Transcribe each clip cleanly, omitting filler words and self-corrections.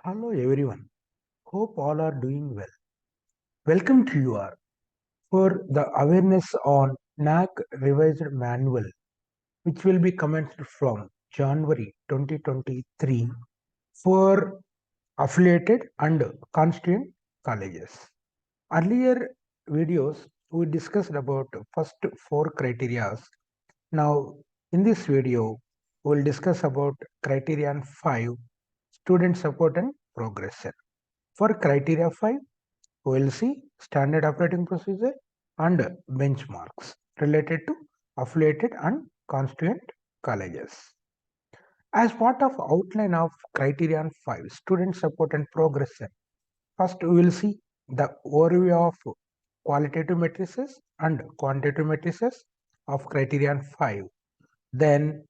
Hello everyone. Hope all are doing well. Welcome to you all for the awareness on NAAC revised manual, which will be commenced from January 2023 for affiliated and constituent colleges. Earlier videos we discussed about first four criteria. Now in this video we will discuss about criterion 5, student support and progression. For criteria 5, we will see standard operating procedure and benchmarks related to affiliated and constituent colleges. As part of outline of criterion 5, student support and progression, first we will see the overview of qualitative matrices and quantitative matrices of criterion 5. Then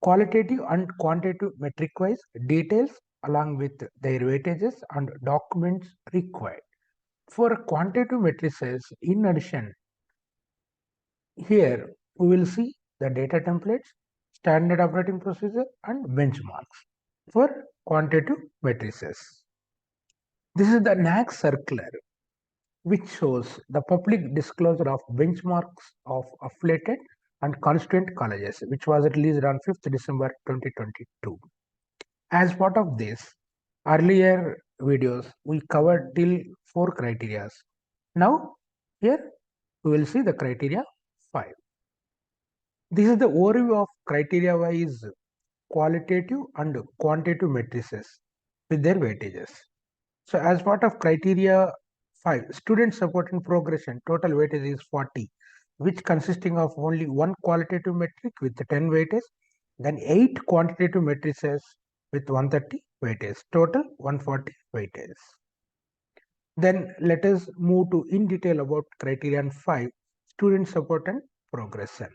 qualitative and quantitative metric wise details along with their weightages and documents required. For quantitative matrices, in addition, here we will see the data templates, standard operating procedure, and benchmarks for quantitative matrices. This is the NAAC circular, which shows the public disclosure of benchmarks of affiliated and constituent colleges, which was released on 5th December 2022. As part of this, earlier videos we covered till 4 criteria. Now, here we will see the criteria 5. This is the overview of criteria wise qualitative and quantitative matrices with their weightages. So, as part of criteria 5, student support and progression, total weightage is 40, which consisting of only one qualitative metric with 10 weightage, then 8 quantitative matrices with 130 weightage, total 140 weightage. Then let us move to in detail about criterion 5, student support and progression.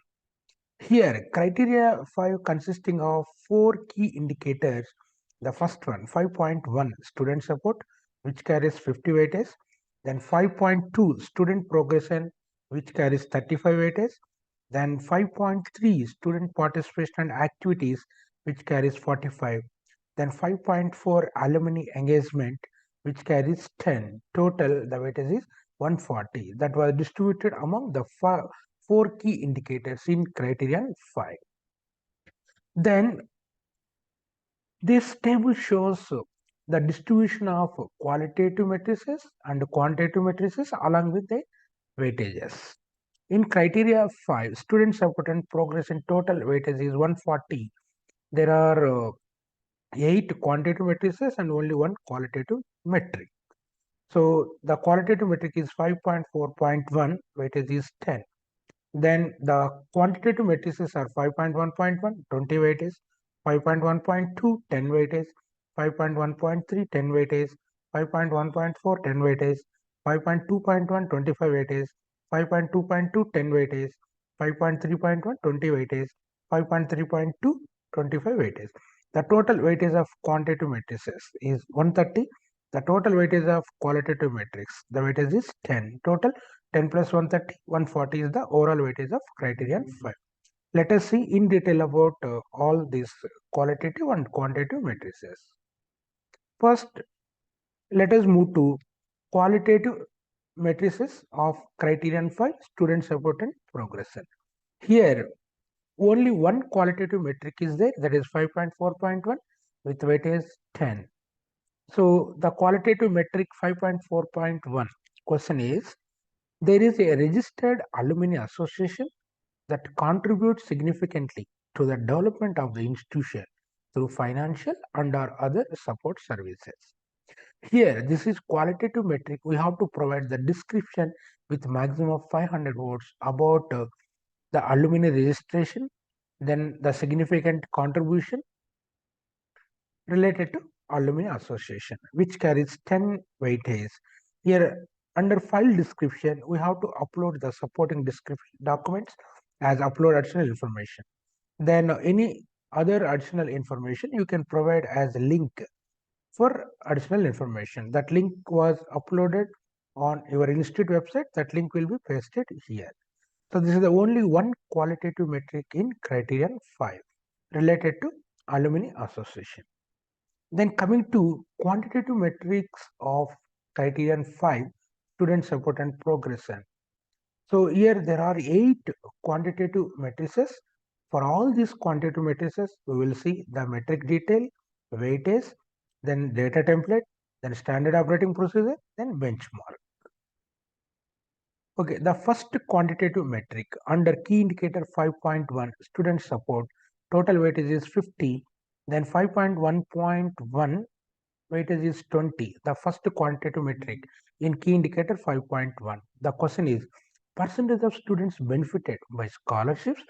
Here, criteria 5 consisting of 4 key indicators. The first one, 5.1, student support, which carries 50 weightage. Then 5.2, student progression, which carries 35 weightage. Then 5.3, student participation and activities, which carries 45. Then 5.4, alumni engagement, which carries 10. Total, the weightage is 140. That was distributed among the 4 key indicators in criterion 5. Then this table shows the distribution of qualitative matrices and quantitative matrices along with the weightages. In criteria 5, student support and progression total weightage is 140. There are 8 quantitative matrices and only one qualitative metric. So the qualitative metric is 5.4.1, weightage is 10. Then the quantitative matrices are 5.1.1, 20 weightage, 5.1.2, 10 weightage, 5.1.3, 10 weightage, 5.1.4, 10 weightage, 5.2.1, 25 weightage, 5.2.2, 10 weightage, 5.3.1, 20 weightage, 5.3.2, 25 weightage. The total weightage of quantitative matrices is 130. The total weightage of qualitative matrix, the weightage is 10. Total 10 plus 130, 140 is the overall weightage of criterion 5. Let us see in detail about all these qualitative and quantitative matrices. First, let us move to qualitative matrices of criterion 5, student support and progression. Here, only one qualitative metric is there, that is 5.4.1 with weightage 10. So, the qualitative metric 5.4.1 question is, there is a registered alumni association that contributes significantly to the development of the institution through financial and or other support services. Here, this is qualitative metric. We have to provide the description with maximum of 500 words about the alumni registration, then the significant contribution related to alumni association, which carries 10 weightage. Here, under file description, we have to upload the supporting description documents as upload additional information. Then any other additional information you can provide as a link for additional information. That link was uploaded on your institute website. That link will be pasted here. So this is the only one qualitative metric in criterion 5 related to alumni association. Then coming to quantitative metrics of Criterion 5, student support and progression. So here there are 8 quantitative matrices. For all these quantitative matrices, we will see the metric detail, weightage, then data template, then standard operating procedure, then benchmark. Okay, the first quantitative metric under key indicator 5.1 student support, total weightage is 50, then 5.1.1 weightage is 20. The first quantitative metric in key indicator 5.1. The question is percentage of students benefited by scholarships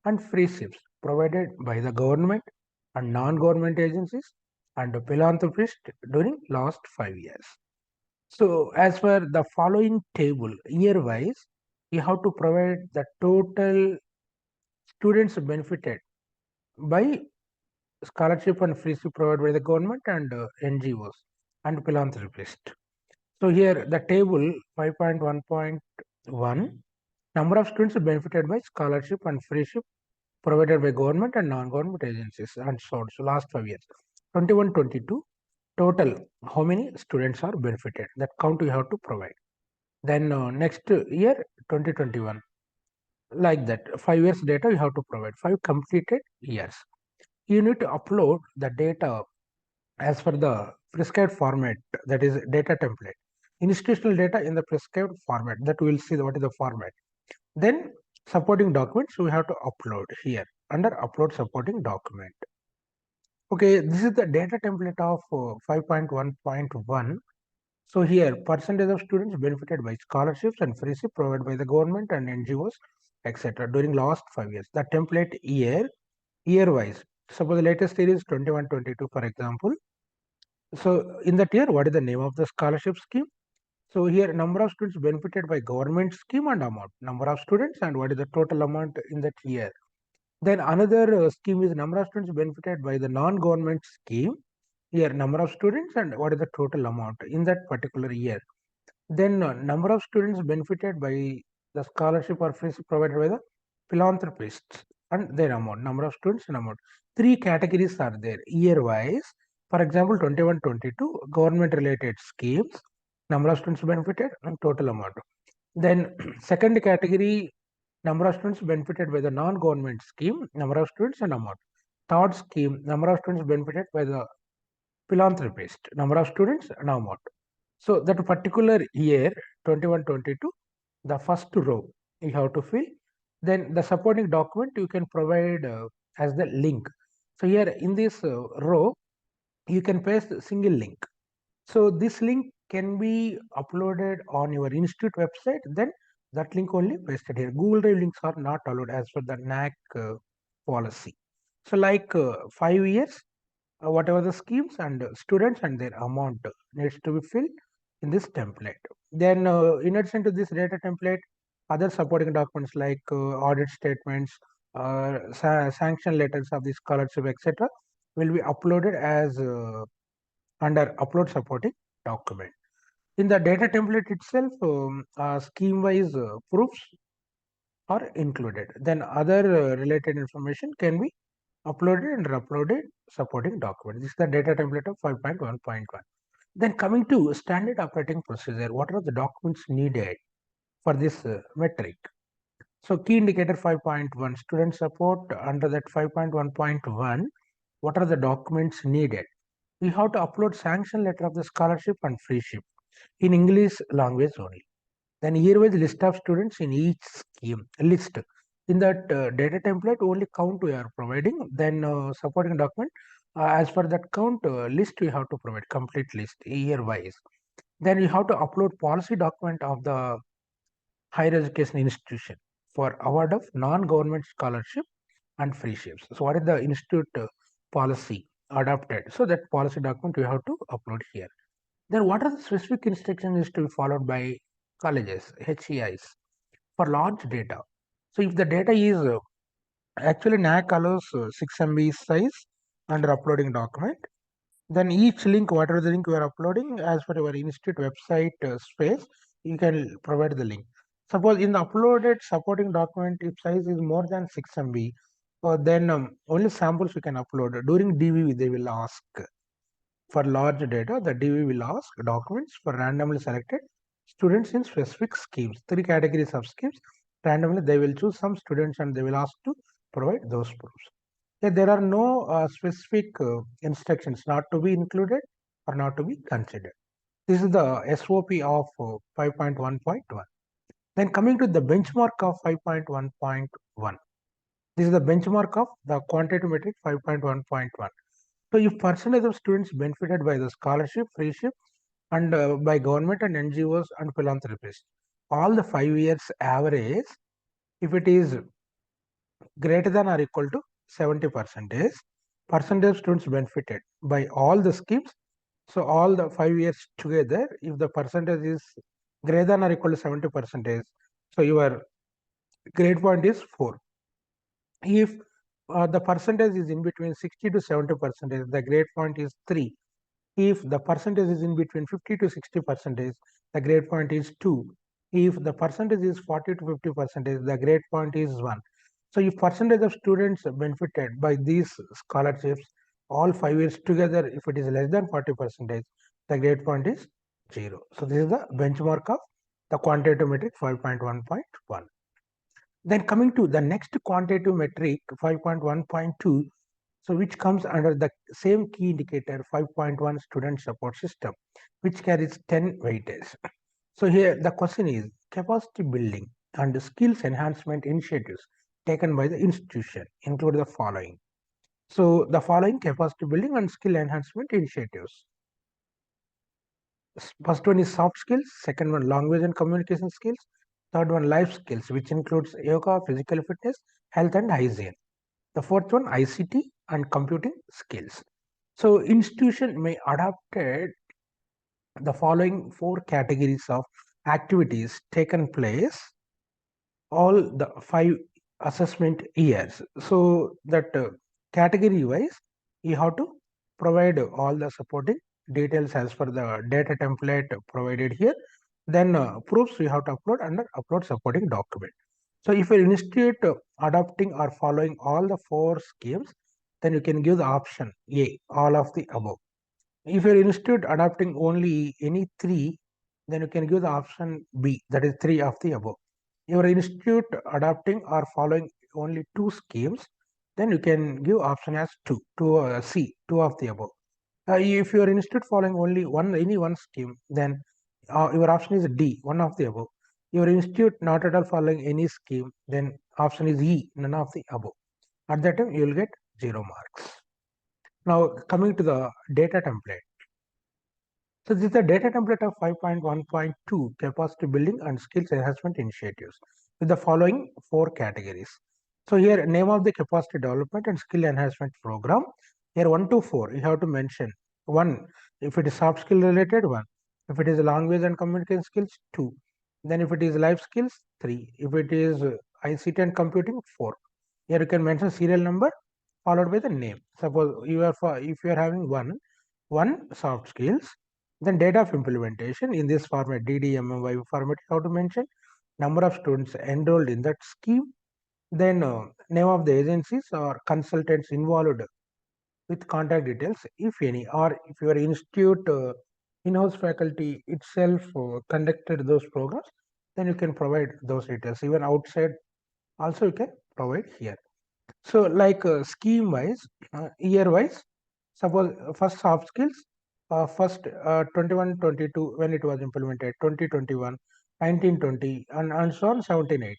and free ships provided by the government and non-government agencies and philanthropists during last 5 years. So as per the following table, year-wise, you have to provide the total students benefited by scholarship and free ships provided by the government and NGOs and philanthropists. So here the table 5.1.1, number of students benefited by scholarship and free ship provided by government and non-government agencies and so on. So last 5 years, 21-22, total how many students are benefited, that count you have to provide. Then next year 2021, like that 5 years data you have to provide, 5 completed years. You need to upload the data as per the prescribed format, that is data template. Institutional data in the prescribed format, that we will see what is the format. Then supporting documents we have to upload here under upload supporting document. Okay, this is the data template of 5.1.1. So here percentage of students benefited by scholarships and free ships provided by the government and NGOs, etc. during last 5 years. The template year wise. Suppose the latest year is 21-22 for example. So in that year, what is the name of the scholarship scheme? So here number of students benefited by government scheme and amount, number of students and what is the total amount in that year. Then another scheme is number of students benefited by the non-government scheme. Here number of students and what is the total amount in that particular year. Then number of students benefited by the scholarship or fees provided by the philanthropists and their amount, number of students and amount. 3 categories are there year wise. For example, 21-22 government related schemes, number of students benefited and total amount. Then second category, number of students benefited by the non-government scheme, number of students and amount. Third scheme, number of students benefited by the philanthropist, number of students and amount. So that particular year 21-22, the first row you have to fill. Then the supporting document you can provide as the link. So here in this row you can paste single link. So this link can be uploaded on your institute website. Then that link only pasted here. Google Drive links are not allowed as per the NAAC policy. So like 5 years, whatever the schemes and students and their amount needs to be filled in this template. Then in addition to this data template, other supporting documents like audit statements, sanction letters of the scholarship, etc., will be uploaded as under upload supporting document. In the data template itself, scheme-wise proofs are included. Then other related information can be uploaded and uploaded supporting document. This is the data template of 5.1.1. Then coming to standard operating procedure, what are the documents needed for this metric? So key indicator 5.1 student support, under that 5.1.1, what are the documents needed? We have to upload sanction letter of the scholarship and free ship in English language only. Then here was list of students in each scheme list. In that data template only count we are providing. Then supporting document as per that count list we have to provide complete list year wise. Then you have to upload policy document of the higher education institution for award of non-government scholarship and free ships. So what is the institute policy adopted? So that policy document we have to upload here. Then what are the specific instructions is to be followed by colleges, HEIs for large data? So if the data is actually NAAC allows 6 MB size under uploading document, then each link, whatever the link you are uploading as per your institute website space, you can provide the link. Suppose in the uploaded supporting document, if size is more than 6 MB, then only samples you can upload. During DVV, they will ask. For large data, the DV will ask documents for randomly selected students in specific schemes. 3 categories of schemes. Randomly, they will choose some students and they will ask to provide those proofs. There are no specific instructions not to be included or not to be considered. This is the SOP of 5.1.1. Then coming to the benchmark of 5.1.1. This is the benchmark of the quantitative metric 5.1.1. So if percentage of students benefited by the scholarship, freeship, and by government and NGOs and philanthropists, all the 5 years average, if it is greater than or equal to 70%, percentage of students benefited by all the schemes. So all the 5 years together, if the percentage is greater than or equal to 70%, so your grade point is 4. If the percentage is in between 60 to 70%, the grade point is 3. If the percentage is in between 50 to 60%, the grade point is 2. If the percentage is 40 to 50%, the grade point is 1. So if percentage of students benefited by these scholarships all 5 years together, if it is less than 40%, the grade point is 0. So this is the benchmark of the quantitative metric 5.1.1. Then coming to the next quantitative metric 5.1.2, so which comes under the same key indicator 5.1 student support system, which carries 10 weightage. So here the question is capacity building and skills enhancement initiatives taken by the institution include the following. So the following capacity building and skill enhancement initiatives. First one is soft skills, second one language and communication skills, third one life skills, which includes yoga, physical fitness, health and hygiene. The fourth one ICT and computing skills. So institution may adopted the following 4 categories of activities taken place all the 5 assessment years. So that category wise you have to provide all the supporting details as per the data template provided here. Then proofs you have to upload under upload supporting document. So if your institute adopting or following all the 4 schemes, then you can give the option A, all of the above. If your institute adopting only any 3, then you can give the option B, that is 3 of the above. Your institute adopting or following only 2 schemes, then you can give option as 2, C, 2 of the above. If your institute following only any one scheme, then your option is D, 1 of the above. Your institute not at all following any scheme, then option is E, none of the above. At that time, you will get 0 marks. Now coming to the data template. So this is the data template of 5.1.2 capacity building and skills enhancement initiatives with the following 4 categories. So here name of the capacity development and skill enhancement program. Here 1 to 4 you have to mention 1 if it is soft skill related, 1 if it is language and communication skills, 2 then if it is life skills, 3 if it is ICT and computing, 4. Here you can mention serial number followed by the name. Suppose you are if you are having one soft skills, then date of implementation in this format DDMMY format you have to mention number of students enrolled in that scheme, then name of the agencies or consultants involved with contact details if any, or if your institute in-house faculty itself conducted those programs, then you can provide those details. Even outside also you can provide here. So like scheme wise, year wise, suppose first soft skills, first 21-22 when it was implemented, 2021, 1920 and so on 17-18.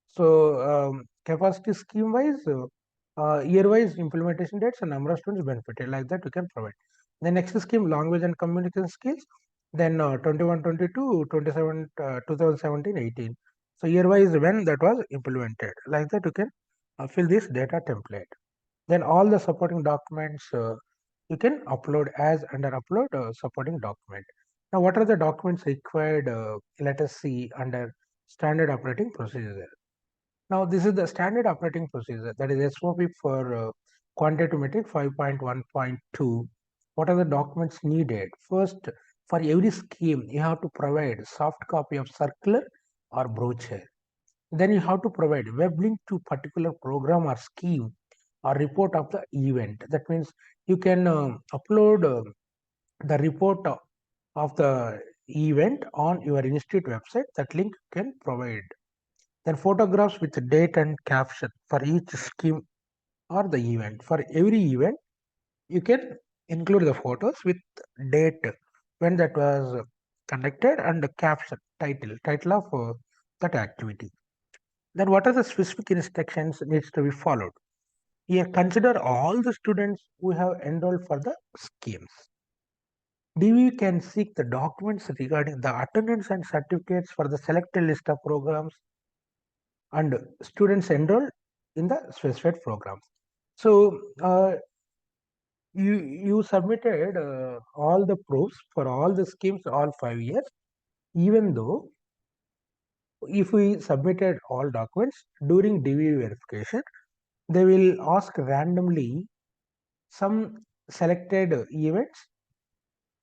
So capacity scheme wise, year wise implementation dates and number of students benefited, like that we can provide. The next scheme language and communication skills, then 21-22, 27, 2017-18. So year wise when that was implemented, like that you can fill this data template. Then all the supporting documents you can upload as under upload supporting document. Now what are the documents required? Let us see under standard operating procedure. Now this is the standard operating procedure, that is SOP for quantitative metric 5.1.2. What are the documents needed? First, for every scheme you have to provide soft copy of circular or brochure. Then you have to provide web link to particular program or scheme or report of the event. That means you can upload the report of the event on your institute website. That link can provide. Then photographs with date and caption for each scheme or the event. For every event, you can include the photos with date when that was conducted and the caption title of that activity. Then what are the specific instructions needs to be followed? Here consider all the students who have enrolled for the schemes. DV can seek the documents regarding the attendance and certificates for the selected list of programs and students enrolled in the specified programs. So you submitted all the proofs for all the schemes all 5 years. Even though if we submitted all documents during DV verification, they will ask randomly some selected events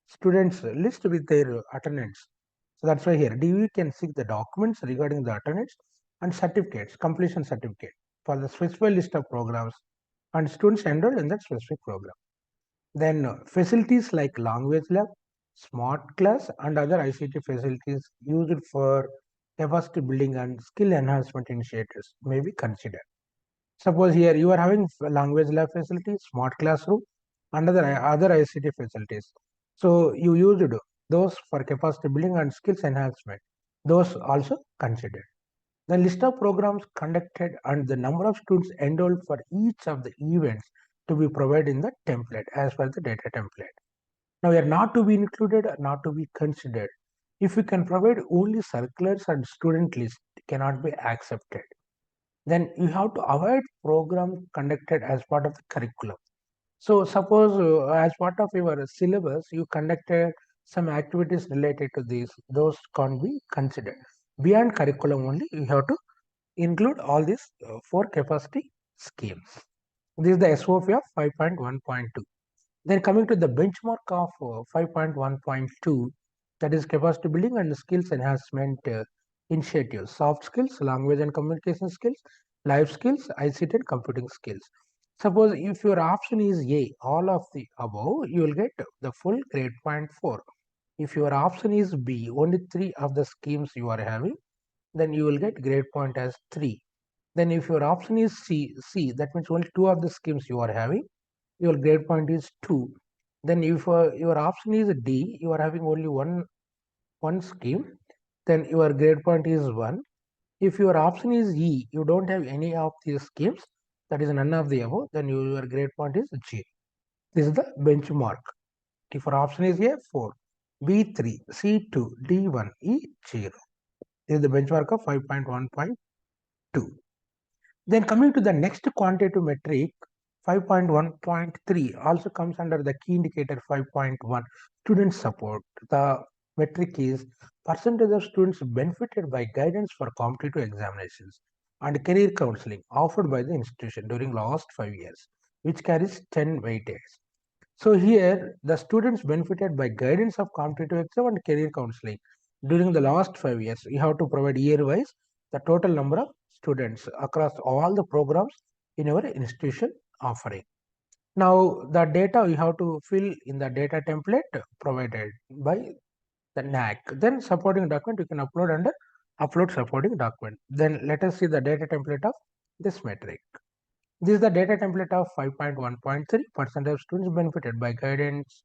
students list with their attendance. So that's why here DV can seek the documents regarding the attendance and certificates, completion certificate for the specified list of programs and students enrolled in that specific program. Then facilities like language lab, smart class and other ICT facilities used for capacity building and skill enhancement initiatives may be considered. Suppose here you are having language lab facilities, smart classroom, and other ICT facilities. So you used those for capacity building and skills enhancement. Those also considered. The list of programs conducted and the number of students enrolled for each of the events to be provided in the template as per the data template. Now, they are not to be included or not to be considered. If you can provide only circulars and student list cannot be accepted. Then you have to avoid program conducted as part of the curriculum. So suppose as part of your syllabus, you conducted some activities related to these, those can't be considered. Beyond curriculum only, you have to include all these four capacity schemes. This is the SOP of 5.1.2. Then coming to the benchmark of 5.1.2, that is capacity building and skills enhancement initiatives, soft skills, language and communication skills, life skills, ICT and computing skills. Suppose if your option is A, all of the above, you will get the full grade point 4. If your option is B, only 3 of the schemes you are having, then you will get grade point as 3. Then if your option is C, that means only 2 of the schemes you are having, your grade point is 2. Then if your option is D, you are having only one scheme, then your grade point is 1. If your option is E, you don't have any of these schemes, that is none of the above, then your grade point is G. This is the benchmark. If your option is A, 4, B, 3, C, 2, D, 1, E, 0. This is the benchmark of 5.1.2. Then coming to the next quantitative metric, 5.1.3 also comes under the key indicator 5.1, student support. The metric is percentage of students benefited by guidance for competitive examinations and career counseling offered by the institution during last 5 years, which carries 10 weightage. So here the students benefited by guidance of competitive exam and career counseling during the last 5 years. You have to provide year-wise the total number of students across all the programs in our institution offering. Now the data you have to fill in the data template provided by the NAAC. Then supporting document you can upload under upload supporting document. Then let us see the data template of this metric. This is the data template of 5.1.3 percent of students benefited by guidance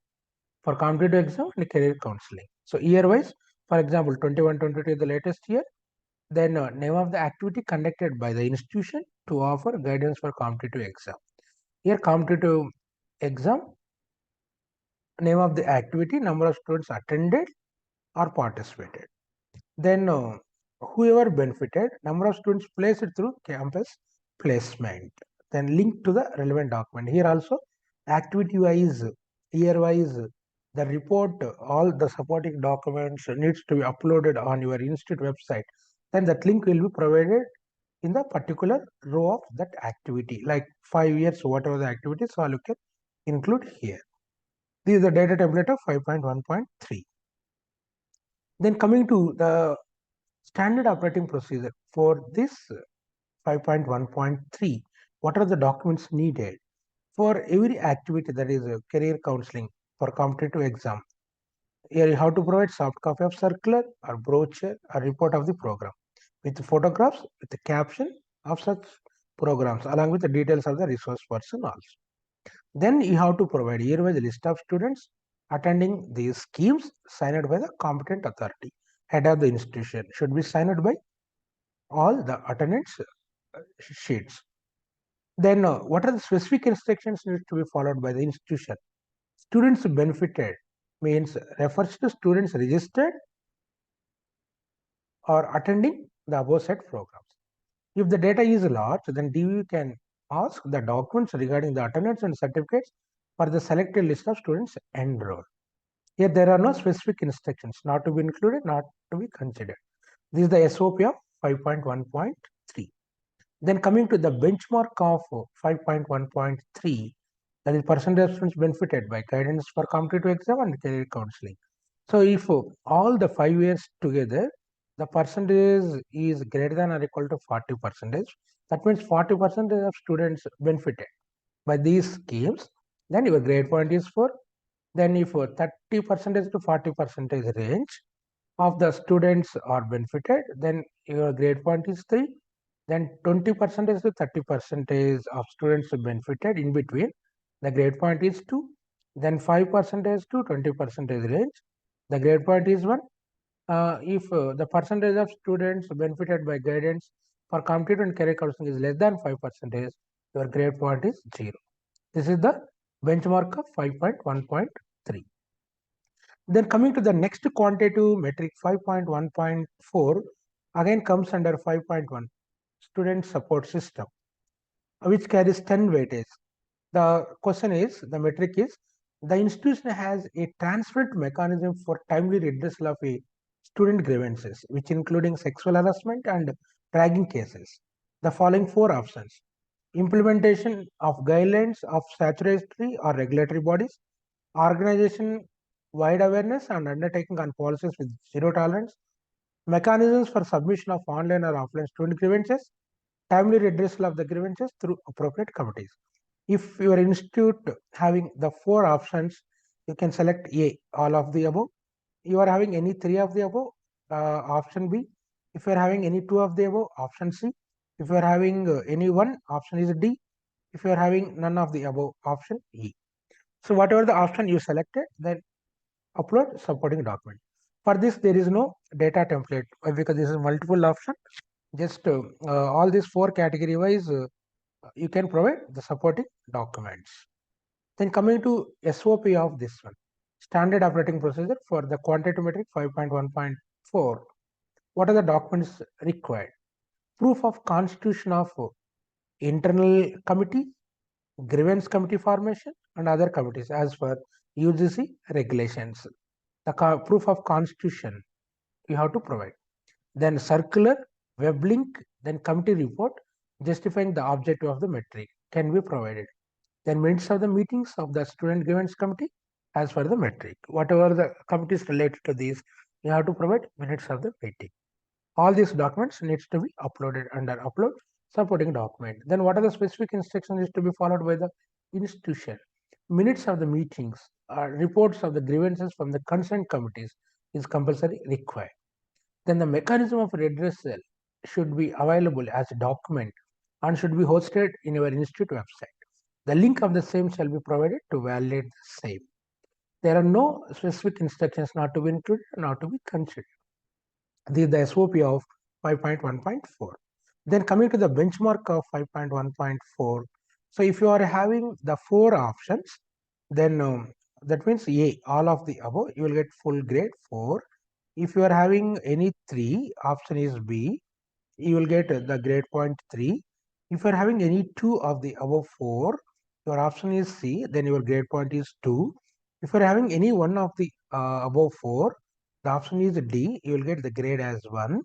for competitive exam and career counseling. So year wise, for example, 21-22 is the latest year. Then name of the activity conducted by the institution to offer guidance for competitive exam. Here competitive exam, name of the activity, number of students attended or participated. Then whoever benefited, number of students placed through campus placement. Then link to the relevant document. Here also activity wise, year wise, the report, all the supporting documents needs to be uploaded on your institute website. Then that link will be provided in the particular row of that activity, like 5 years, whatever the activities, all you can include here. This is the data template of 5.1.3. Then coming to the standard operating procedure for this 5.1.3, what are the documents needed for every activity, that is career counseling for competitive exam. Here you have to provide soft copy of circular or brochure or report of the program with photographs with the caption of such programs along with the details of the resource person also. Then you have to provide year-wise list of students attending these schemes signed by the competent authority. Head of the institution should be signed by all the attendance sheets. Then what are the specific instructions need to be followed by the institution? Students benefited means refers to students registered or attending the above said programs. If the data is large, then DV can ask the documents regarding the attendance and certificates for the selected list of students enrolled. Here there are no specific instructions not to be included, not to be considered. This is the SOP of 5.1.3. Then coming to the benchmark of 5.1.3, that is percentage of students benefited by guidance for competitive exam and career counseling. So if all the 5 years together, the percentage is greater than or equal to 40%, that means 40% of students benefited by these schemes, then your grade point is 4. Then if 30% to 40% range of the students are benefited, then your grade point is 3. Then 20% to 30% of students benefited in between, the grade point is 2. Then 5% to 20% range, the grade point is 1. If the percentage of students benefited by guidance for competitive and career counseling is less than 5%, your grade point is 0. This is the benchmark of 5.1.3. Then coming to the next quantitative metric 5.1.4 again comes under 5.1 student support system, which carries 10 weightage. The question is, the metric is, the institution has a transparent mechanism for timely redressal of a student grievances, which including sexual harassment and ragging cases. The following 4 options: implementation of guidelines of statutory or regulatory bodies, organization wide awareness and undertaking on policies with zero tolerance, mechanisms for submission of online or offline student grievances, timely redressal of the grievances through appropriate committees. If your institute having the 4 options, you can select A, all of the above. You are having any 3 of the above, option B. If you are having any 2 of the above, option C. If you are having any one, option is D. If you are having none of the above, option E. So whatever the option you selected, then upload supporting document. For this, there is no data template because this is multiple option. Just all these 4 category wise, you can provide the supporting documents. Then coming to SOP of this one, standard operating procedure for the quantitative metric 5.1.4. What are the documents required? Proof of constitution of internal committee, grievance committee formation, and other committees as per UGC regulations. The proof of constitution you have to provide. Then circular, web link, then committee report justifying the objective of the metric can be provided. Then minutes of the meetings of the student grievance committee as per the metric. Whatever the committees related to these, you have to provide minutes of the meeting. All these documents needs to be uploaded under upload supporting document. Then what are the specific instructions is to be followed by the institution? Minutes of the meetings, reports of the grievances from the concerned committees is compulsory required. Then the mechanism of redressal should be available as a document and should be hosted in your institute website. The link of the same shall be provided to validate the same. There are no specific instructions not to be included, not to be considered. This is the SOP of 5.1.4. Then coming to the benchmark of 5.1.4. So if you are having the 4 options, then that means A, all of the above, you will get full grade 4. If you are having any 3, option is B, you will get the grade point 3. If you are having any 2 of the above 4, your option is C, then your grade point is 2. If you are having any one of the above 4, the option is D, you will get the grade as 1.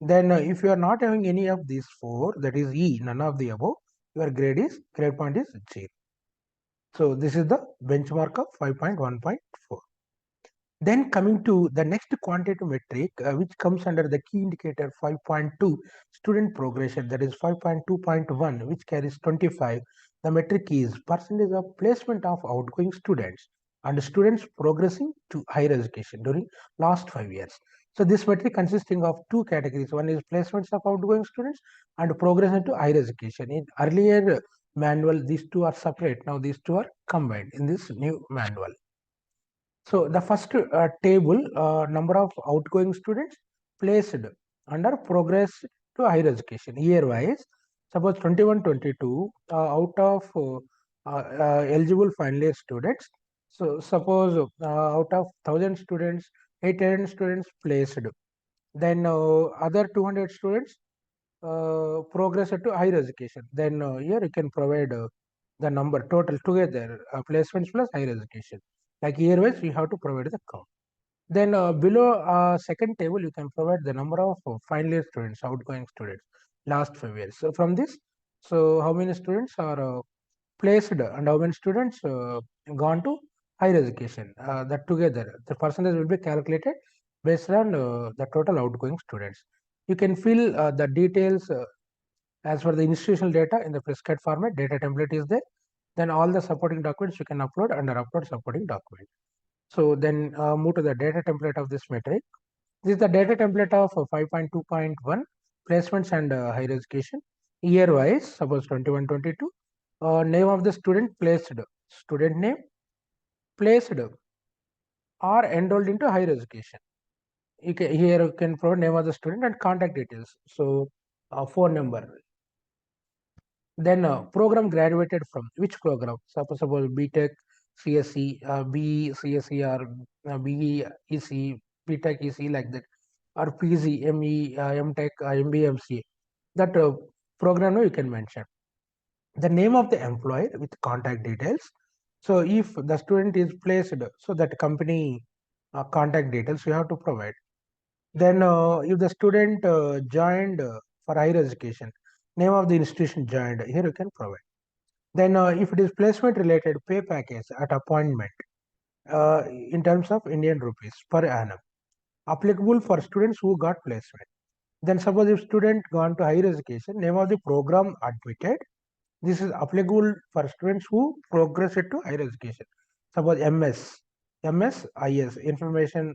Then if you are not having any of these 4, that is E, none of the above, your grade point is 0. So this is the benchmark of 5.1.4. Then coming to the next quantitative metric, which comes under the key indicator 5.2 student progression, that is 5.2.1, which carries 25. The metric is percentage of placement of outgoing students and students progressing to higher education during last 5 years. So this metric consisting of two categories. One is placements of outgoing students and progression to higher education. In earlier manual, these two are separate. Now these two are combined in this new manual. So the first table, number of outgoing students placed under progress to higher education year wise. Suppose 21-22 out of eligible final year students. So suppose out of 1000 students, 800 students placed. Then other 200 students progress to higher education. Then here you can provide the number total together placements plus higher education. Like year wise, you have to provide the count. Then below second table, you can provide the number of final year students, outgoing students, last 5 years. So from this, so how many students are placed and how many students gone to higher education? That together, the percentage will be calculated based on the total outgoing students. You can fill the details as for the institutional data in the prescribed format. Data template is there. Then all the supporting documents you can upload under upload supporting document. So then move to the data template of this metric. This is the data template of 5.2.1 placements and higher education. Year wise, suppose 21-22, name of the student placed, student name placed or enrolled into higher education. Here you can provide name of the student and contact details. So phone number. Then program graduated from which program? Suppose BTech, CSE, BE, CSE or BE, EC, BTech, EC like that, or PG, ME, MTech, MBA, MCA. That program you can mention. The name of the employer with contact details. So if the student is placed, so that company contact details you have to provide. Then if the student joined for higher education, name of the institution joined, here you can provide. Then if it is placement related, pay package at appointment in terms of Indian rupees per annum, applicable for students who got placement. Then suppose if student gone to higher education, name of the program admitted. This is applicable for students who progress to higher education. Suppose MS, IS, Information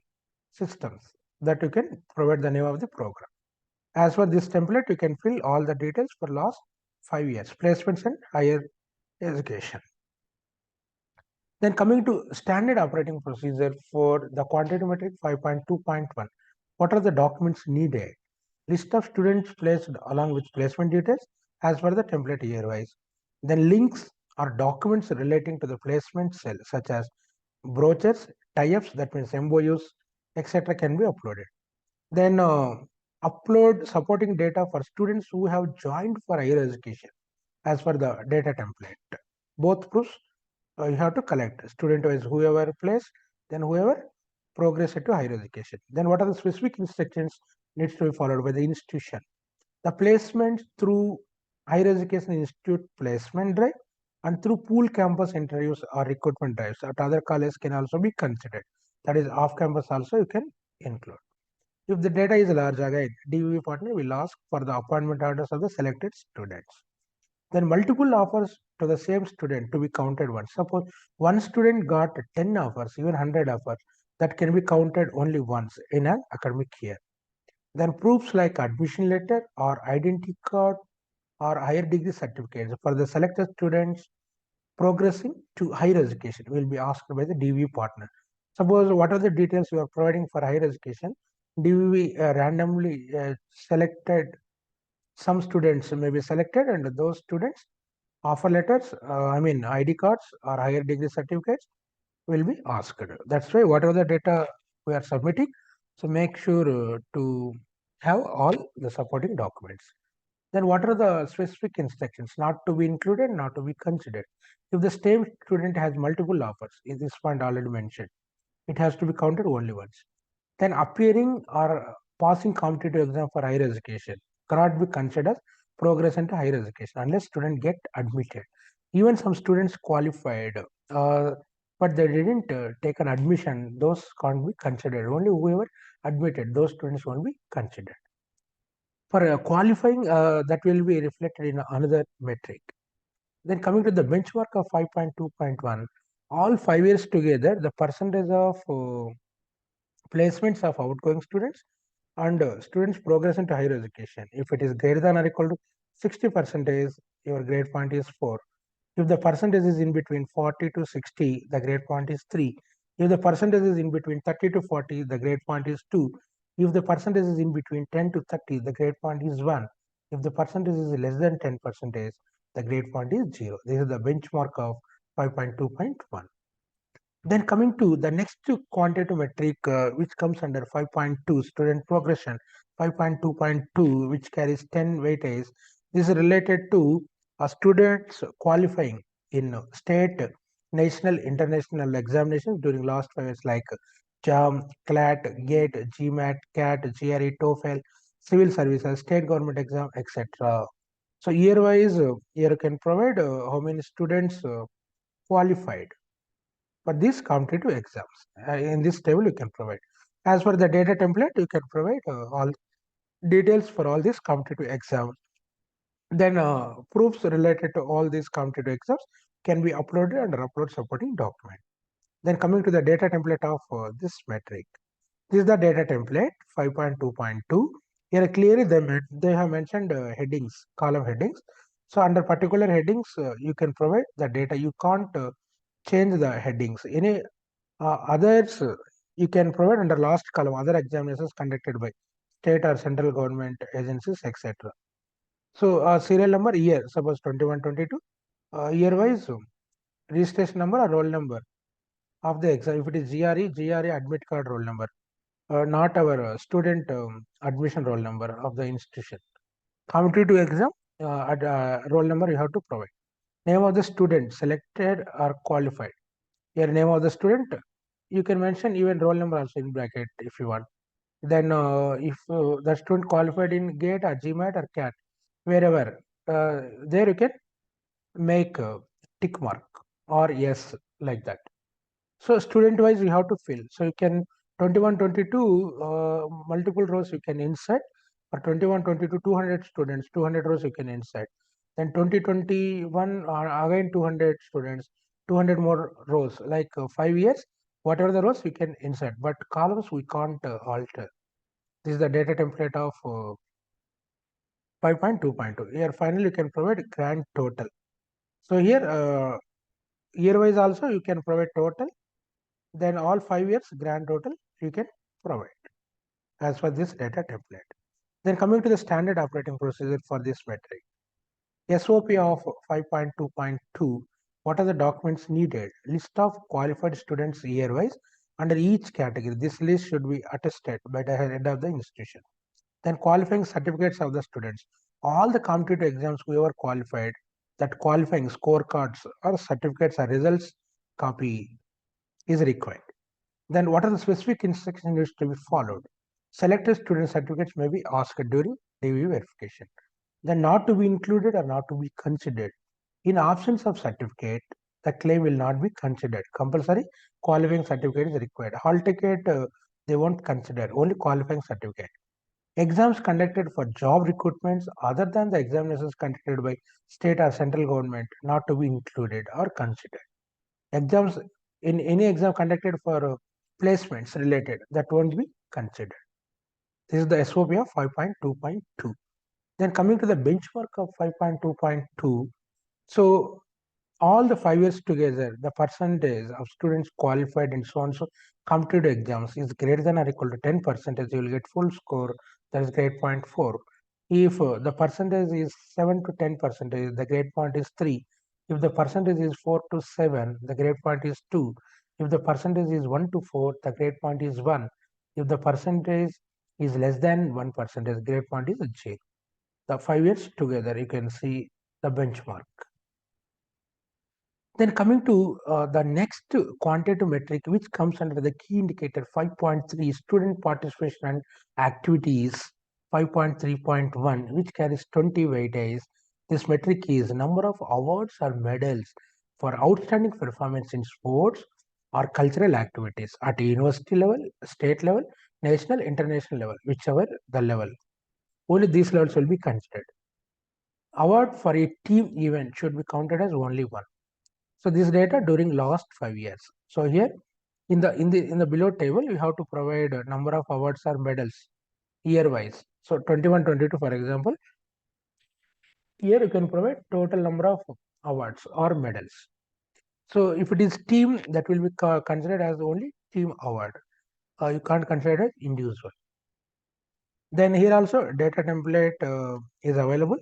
Systems, that you can provide the name of the program. As for this template, you can fill all the details for last 5 years, placements and higher education. Then coming to standard operating procedure for the quantitative metric 5.2.1, what are the documents needed? List of students placed along with placement details as per the template year wise. Then links or documents relating to the placement cell such as brochures, tie-ups, that means MOUs, etc. can be uploaded. Then upload supporting data for students who have joined for higher education as per the data template. Both proofs you have to collect student wise, whoever placed, then whoever progressed to higher education. Then what are the specific instructions needs to be followed by the institution? The placement through higher education institute placement drive and through pool campus interviews or recruitment drives at other colleges can also be considered. That is off campus also you can include. If the data is large, again, DVV partner will ask for the appointment orders of the selected students. Then multiple offers to the same student to be counted once. Suppose one student got 10 offers, even 100 offers, that can be counted only once in an academic year. Then proofs like admission letter or identity card or higher degree certificates for the selected students progressing to higher education will be asked by the DVV partner. Suppose what are the details you are providing for higher education? DVV randomly selected some students may be selected, and those students offer letters, ID cards or higher degree certificates will be asked. That's why whatever the data we are submitting, so make sure to have all the supporting documents. Then what are the specific instructions not to be included, not to be considered? If the same student has multiple offers, in this point already mentioned, it has to be counted only once. Then appearing or passing competitive exam for higher education cannot be considered progress into higher education unless student get admitted. Even some students qualified, but they didn't take an admission. Those can't be considered. Only whoever admitted, those students won't be considered. For qualifying, that will be reflected in another metric. Then coming to the benchmark of 5.2.1, all 5 years together, the percentage of placements of outgoing students and students progress into higher education. If it is greater than or equal to 60%, your grade point is 4. If the percentage is in between 40 to 60, the grade point is 3. If the percentage is in between 30 to 40, the grade point is 2. If the percentage is in between 10 to 30, the grade point is 1. If the percentage is less than 10%, the grade point is 0. This is the benchmark of 5.2.1. Then coming to the next quantitative metric, which comes under 5.2 student progression, 5.2.2, which carries 10 weightage. This is related to students qualifying in state, national, international examinations during last 5 years like JAM, CLAT, GATE, GMAT, CAT, GRE, TOEFL, civil services, state government exam, etc. So year-wise, here you can provide how many students qualified for these competitive exams. In this table, you can provide. As per the data template, you can provide all details for all these competitive exams. Then proofs related to all these competitive exams can be uploaded under upload supporting document. Then coming to the data template of this metric. This is the data template 5.2.2. Here clearly they have mentioned headings, column headings. So under particular headings, you can provide the data. You can't change the headings. Any others you can provide under last column other examinations conducted by state or central government agencies, etc. So serial number year, suppose 21, 22, year wise registration number or roll number of the exam. If it is GRE admit card roll number, not our student admission roll number of the institution. Competitive exam roll number you have to provide. Name of the student selected or qualified. Your name of the student, you can mention even roll number also in bracket if you want. Then if the student qualified in GATE or GMAT or CAT, wherever, there you can make a tick mark or yes, like that. So student wise you have to fill. So you can 21, 22 multiple rows you can insert. For 21, 22, 200 students, 200 rows you can insert. Then 2021 again 200 students, 200 more rows, like 5 years, whatever the rows we can insert, but columns we can't alter. This is the data template of 5.2.2. Here finally you can provide grand total. So here year wise also you can provide total, then all 5 years grand total you can provide as per this data template. Then coming to the standard operating procedure for this metric. SOP of 5.2.2, what are the documents needed? List of qualified students year-wise under each category. This list should be attested by the head of the institution. Then qualifying certificates of the students. All the competitive exams whoever qualified, that qualifying scorecards or certificates or results copy is required. Then what are the specific instructions needs to be followed? Selected student certificates may be asked during DV verification. Then not to be included or not to be considered. In options of certificate, the claim will not be considered. Compulsory qualifying certificate is required. Hall ticket, they won't consider, only qualifying certificate. Exams conducted for job recruitments other than the examinations conducted by state or central government not to be included or considered. Exams in any exam conducted for placements related, that won't be considered. This is the SOP of 5.2.2. Then coming to the benchmark of 5.2.2. So all the 5 years together, the percentage of students qualified and so on so competitive exams is greater than or equal to 10%, you will get full score, that is grade point 4. If the percentage is 7 to 10%, the grade point is 3. If the percentage is 4 to 7, the grade point is 2. If the percentage is 1 to 4, the grade point is 1. If the percentage is less than 1%, grade point is 0. The 5 years together, you can see the benchmark. Then coming to the next quantitative metric, which comes under the key indicator 5.3, student participation and activities 5.3.1, which carries 20 weightage. This metric is number of awards or medals for outstanding performance in sports or cultural activities at university level, state level, national, international level, whichever the level. Only these levels will be considered. Award for a team event should be counted as only one. So this data during last 5 years. So here in the below table, you have to provide a number of awards or medals year wise. So 21-22, for example, here you can provide total number of awards or medals. So if it is team, that will be considered as only team award. You can't consider it as individual. Then here also data template is available.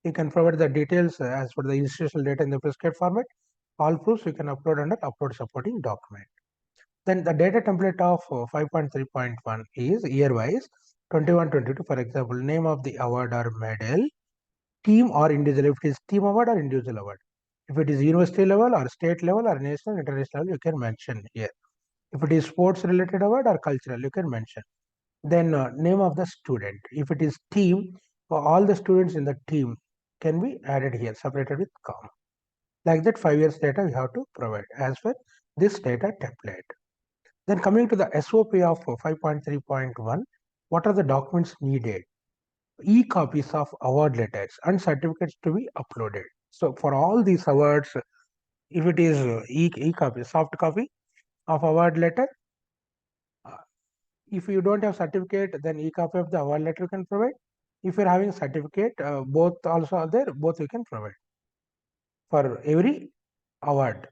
You can provide the details as per the institutional data in the prescribed format. All proofs you can upload under upload supporting document. Then the data template of 5.3.1 is year wise 21-22. For example, name of the award or medal, team or individual. If it is team award or individual award. If it is university level or state level or national, international, you can mention here. If it is sports related award or cultural, you can mention. Then name of the student. If it is team, all the students in the team can be added here, separated with comma. Like that, 5 years data we have to provide as per this data template. Then coming to the SOP of 5.3.1, what are the documents needed? E-copies of award letters and certificates to be uploaded. So for all these awards, if it is e-copy, soft copy of award letter, if you don't have certificate, then e-copy of the award letter you can provide. If you're having certificate, both also are there, both you can provide for every award.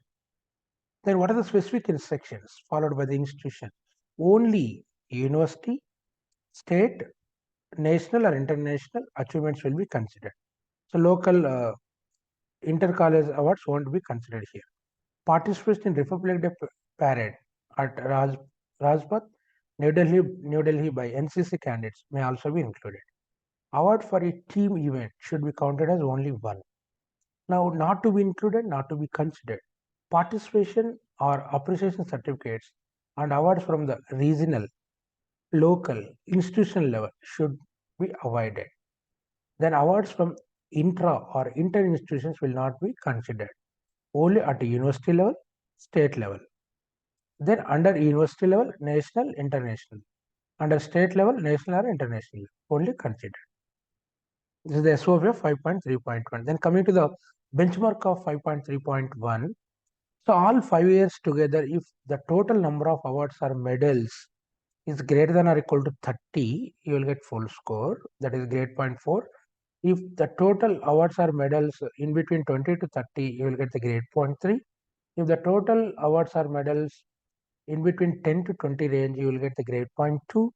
Then what are the specific instructions followed by the institution? Only university, state, national or international achievements will be considered. So local inter-college awards won't be considered here. Participation in Republic Day parade at Rajpath, New Delhi by NCC candidates may also be included. Award for a team event should be counted as only one. Now, not to be included, not to be considered. Participation or appreciation certificates and awards from the regional, local, institutional level should be avoided. Then awards from intra or inter institutions will not be considered. Only at a university level, state level. Then under university level, national, international. Under state level, national or international, only considered. This is the SOP of 5.3.1. Then coming to the benchmark of 5.3.1. So all 5 years together, if the total number of awards or medals is greater than or equal to 30, you will get full score. That is grade point 4. If the total awards or medals in between 20 to 30, you will get the grade point 3. If the total awards or medals in between 10 to 20 range, you will get the grade point 2.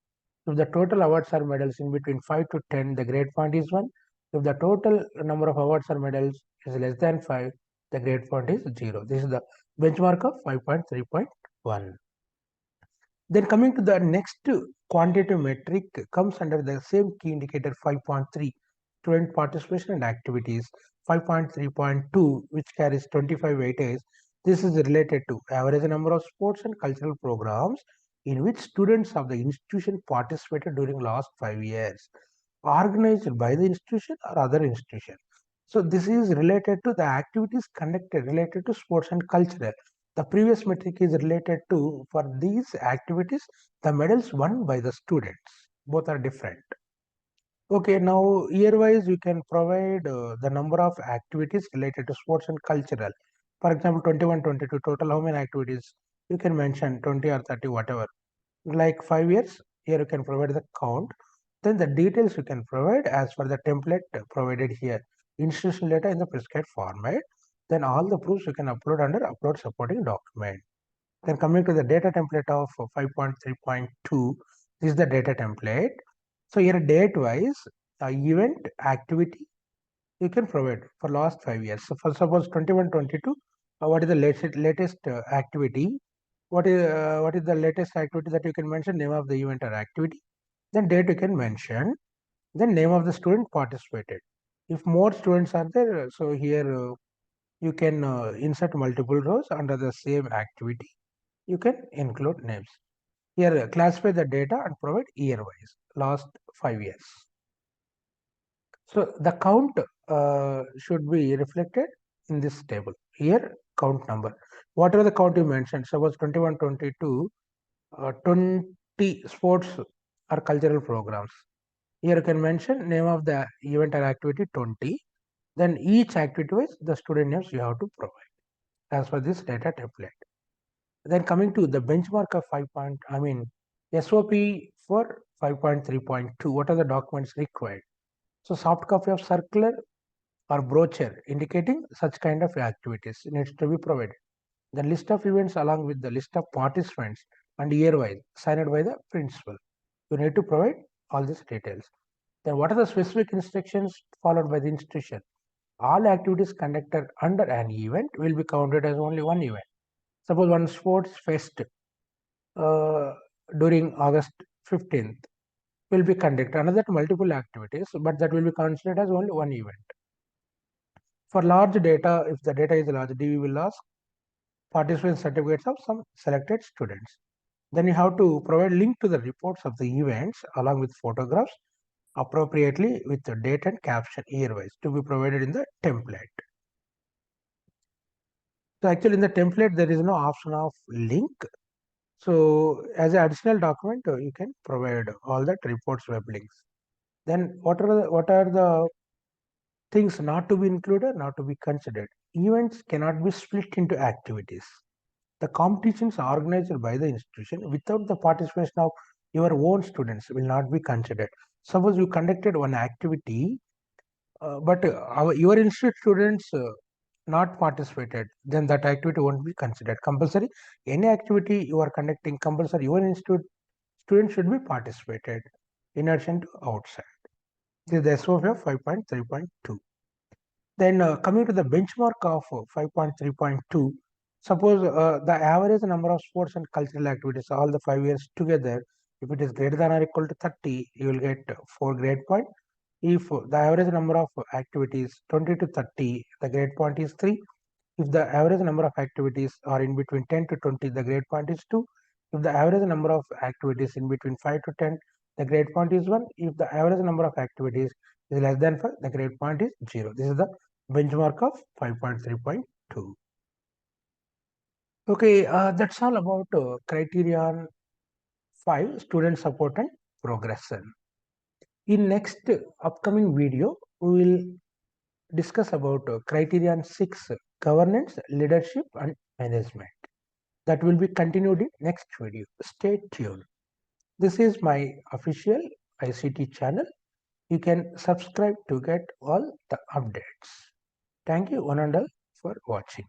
If the total awards or medals in between 5 to 10, the grade point is 1. If the total number of awards or medals is less than 5, the grade point is 0. This is the benchmark of 5.3.1. Then coming to the next quantitative metric comes under the same key indicator 5.3, student participation and activities. 5.3.2, which carries 25 weightage. This is related to average number of sports and cultural programs in which students of the institution participated during last 5 years, organized by the institution or other institution. So this is related to the activities conducted related to sports and cultural. The previous metric is related to, for these activities, the medals won by the students. Both are different. Okay, now year-wise, you can provide the number of activities related to sports and cultural. For example, 21-22 total, how many activities? You can mention 20 or 30, whatever. Like 5 years, here you can provide the count. Then the details you can provide as per the template provided here. Institutional data in the prescribed format. Then all the proofs you can upload under upload supporting document. Then coming to the data template of 5.3.2, this is the data template. So here date wise, event activity you can provide for last 5 years. So for suppose 21-22, what is the latest activity? What is the latest activity that you can mention? Name of the event or activity. Then date you can mention. Then name of the student participated. If more students are there, so here you can insert multiple rows under the same activity. You can include names. Here classify the data and provide year wise, last 5 years. So the count should be reflected in this table. Here count number. Whatever the count you mentioned, suppose 21-22, 20 sports or cultural programs. Here you can mention name of the event or activity 20. Then each activity wise the student names you have to provide. as per this data template. Then coming to the benchmark of SOP for 5.3.2, what are the documents required? So soft copy of circular or brochure indicating such kind of activities needs to be provided. The list of events along with the list of participants and year-wise signed by the principal. You need to provide all these details. Then what are the specific instructions followed by the institution? All activities conducted under an event will be counted as only one event. Suppose one sports fest during August 15th will be conducted. Another multiple activities, but that will be considered as only one event. For large data, if the data is large, DV will ask participant certificates of some selected students. Then you have to provide link to the reports of the events along with photographs appropriately with the date and caption year-wise to be provided in the template. So actually in the template there is no option of link. So as an additional document you can provide all that reports web links. Then what are the things not to be included, not to be considered? Events cannot be split into activities. The competitions organized by the institution without the participation of your own students will not be considered. Suppose you conducted one activity, but your institute students not participated, then that activity won't be considered. Compulsory, any activity you are conducting, compulsory your institute students should be participated in addition to outside. This is the SOP of 5.3.2. Then coming to the benchmark of 5.3.2, suppose the average number of sports and cultural activities, all the 5 years together, if it is greater than or equal to 30, you will get 4 grade point. If the average number of activities 20 to 30, the grade point is 3. If the average number of activities are in between 10 to 20, the grade point is 2. If the average number of activities in between 5 to 10, the grade point is 1. If the average number of activities is less than 5, the grade point is 0. This is the benchmark of 5.3.2. Okay, that's all about Criterion 5, student support and progression. In next upcoming video, we will discuss about Criterion 6, governance, leadership and management. That will be continued in next video. Stay tuned. This is my official ICT channel. You can subscribe to get all the updates. Thank you one and all for watching.